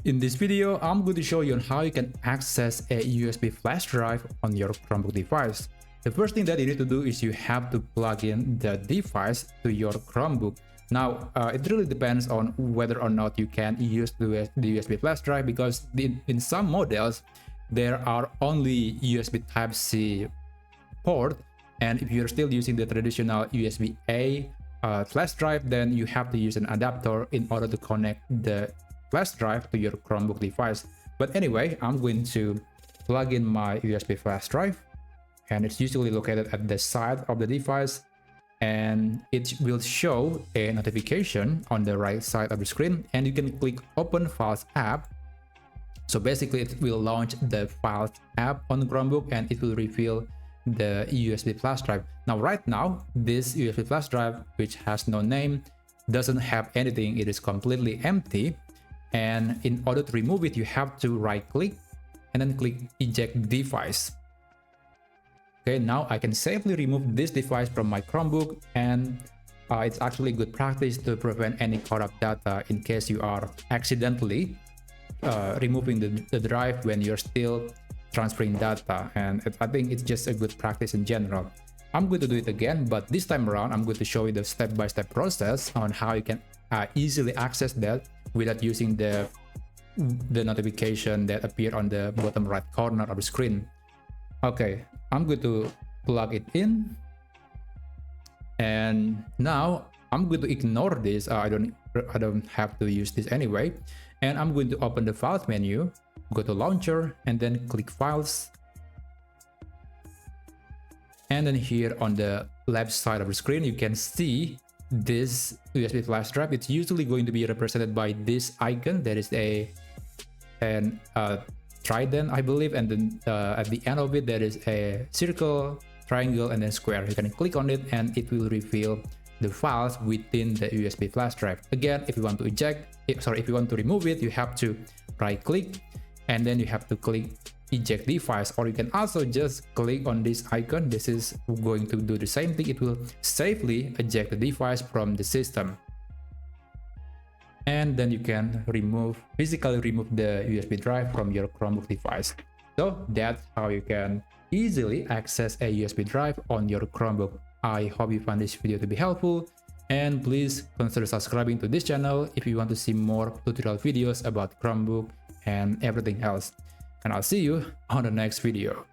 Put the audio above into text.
In this video, I'm going to show you on how you can access a USB flash drive on your Chromebook device. The first thing that you need to do is you have to plug in the device to your Chromebook. Now, it really depends on whether or not you can use the USB flash drive, because in some models, there are only USB Type-C port, and if you're still using the traditional USB-A flash drive, then you have to use an adapter in order to connect the flash drive to your Chromebook device. But anyway, I'm going to plug in my USB flash drive, and it's usually located at the side of the device, and it will show a notification on the right side of the screen, and you can click Open Files app. So basically it will launch the Files app on the Chromebook, and it will reveal the USB flash drive. Now right now, this USB flash drive, which has no name, doesn't have anything, it is completely empty. And in order to remove it, you have to right click and then click eject device. Okay, now I can safely remove this device from my Chromebook, and it's actually good practice to prevent any corrupt data in case you are accidentally removing the drive when you're still transferring data. And I think it's just a good practice in general. I'm going to do it again, but this time around I'm going to show you the step-by-step process on how you can easily access that without using the notification that appear on the bottom right corner of the screen. Okay, I'm going to plug it in, and now I'm going to ignore this. I don't have to use this anyway, and I'm going to open the Files menu, go to Launcher, and then click Files. And then here on the left side of the screen, you can see this USB flash drive. It's usually going to be represented by this icon. There is an trident, I believe, and then at the end of it there is a circle, triangle, and then square. You can click on it and it will reveal the files within the USB flash drive. Again, if you want to if you want to remove it, you have to right click and then you have to click eject device, or you can also just click on this icon. This is going to do the same thing. It will safely eject the device from the system, and then you can physically remove the USB drive from your Chromebook device. So that's how you can easily access a USB drive on your Chromebook. I hope you found this video to be helpful, and please consider subscribing to this channel if you want to see more tutorial videos about Chromebook and everything else. And I'll see you on the next video.